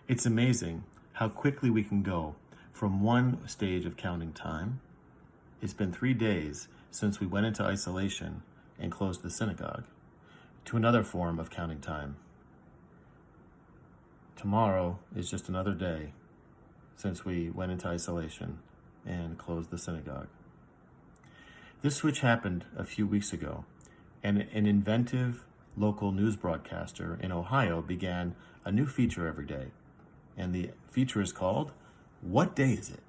It's amazing how quickly we can go from one stage of counting time. It's been 3 days since we went into isolation and closed the synagogue, to another form of counting time. Tomorrow is just another day since we went into isolation and closed the synagogue. This switch happened a few weeks ago, and an inventive local news broadcaster in Ohio began a new feature every day. And the feature is called, "What Day Is It?"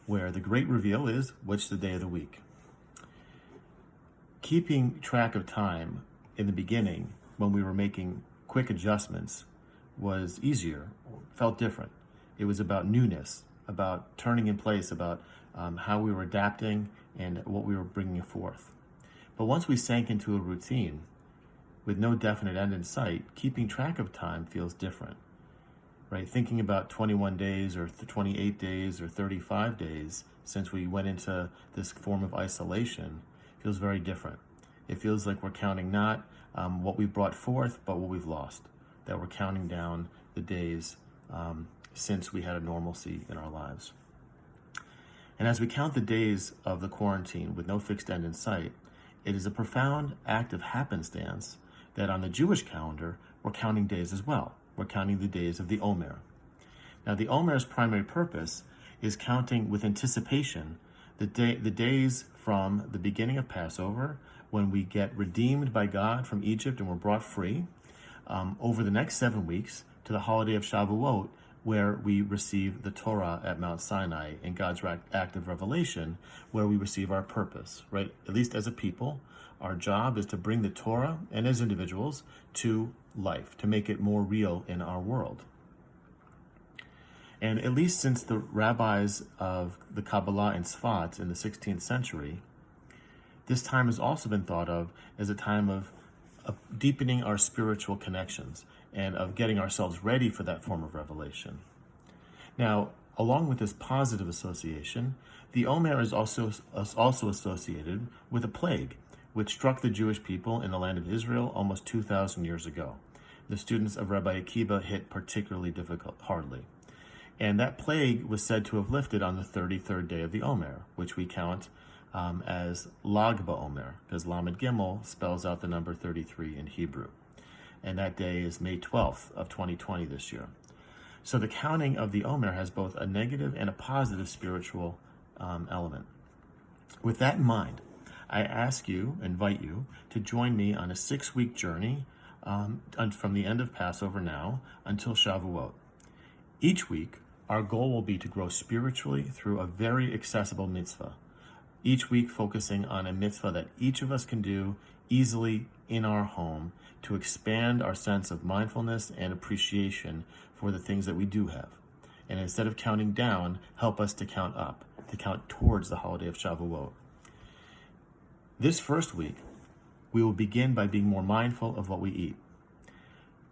where the great reveal is, what's the day of the week? Keeping track of time in the beginning, when we were making quick adjustments, was easier, felt different. It was about newness, about turning in place, about how we were adapting and what we were bringing forth. But once we sank into a routine with no definite end in sight, keeping track of time feels different, right? Thinking about 21 days or 28 days or 35 days since we went into this form of isolation feels very different. It feels like we're counting not what we brought forth, but what we've lost, that we're counting down the days since we had a normalcy in our lives. And as we count the days of the quarantine with no fixed end in sight, it is a profound act of happenstance that on the Jewish calendar, we're counting days as well. We're counting the days of the Omer. Now, the Omer's primary purpose is counting with anticipation the days from the beginning of Passover, when we get redeemed by God from Egypt and we're brought free, over the next 7 weeks to the holiday of Shavuot, where we receive the Torah at Mount Sinai in God's act of revelation, where we receive our purpose, right? At least as a people, our job is to bring the Torah, and as individuals, to life, to make it more real in our world. And at least since the rabbis of the Kabbalah and Sfat in the 16th century, this time has also been thought of as a time of deepening our spiritual connections and of getting ourselves ready for that form of revelation. Now, along with this positive association, the Omer is also associated with a plague which struck the Jewish people in the land of Israel almost 2,000 years ago. The students of Rabbi Akiva hit particularly hardly. And that plague was said to have lifted on the 33rd day of the Omer, which we count as Lag BaOmer, because Lamed Gimel spells out the number 33 in Hebrew. And that day is May 12th of 2020 this year. So the counting of the Omer has both a negative and a positive spiritual element. With that in mind, I invite you to join me on a 6-week journey from the end of Passover now until Shavuot. Each week, our goal will be to grow spiritually through a very accessible mitzvah. Each week focusing on a mitzvah that each of us can do easily in our home to expand our sense of mindfulness and appreciation for the things that we do have. And instead of counting down, help us to count up, to count towards the holiday of Shavuot. This first week, we will begin by being more mindful of what we eat.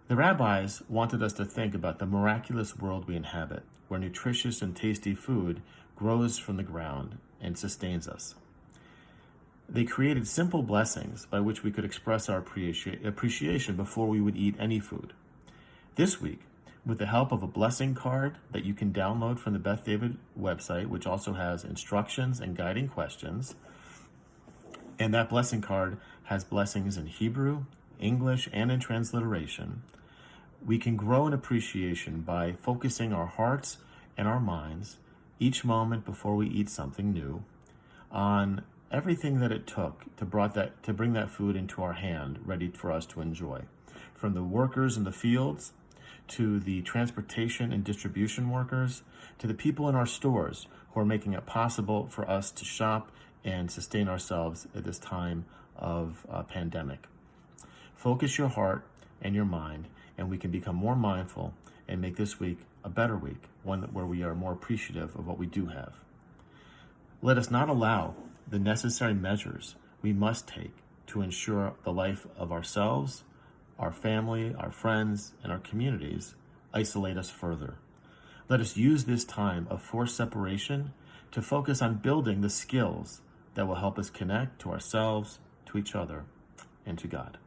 The rabbis wanted us to think about the miraculous world we inhabit, where nutritious and tasty food grows from the ground and sustains us. They created simple blessings by which we could express our appreciation before we would eat any food. This week, with the help of a blessing card that you can download from the Beth David website, which also has instructions and guiding questions, and that blessing card has blessings in Hebrew, English, and in transliteration, we can grow in appreciation by focusing our hearts and our minds each moment before we eat something new on everything that it took to bring that food into our hand, ready for us to enjoy. From the workers in the fields, to the transportation and distribution workers, to the people in our stores who are making it possible for us to shop and sustain ourselves at this time of pandemic. Focus your heart and your mind, and we can become more mindful and make this week a better week, one where we are more appreciative of what we do have. Let us not allow the necessary measures we must take to ensure the life of ourselves, our family, our friends, and our communities isolate us further. Let us use this time of forced separation to focus on building the skills that will help us connect to ourselves, to each other, and to God.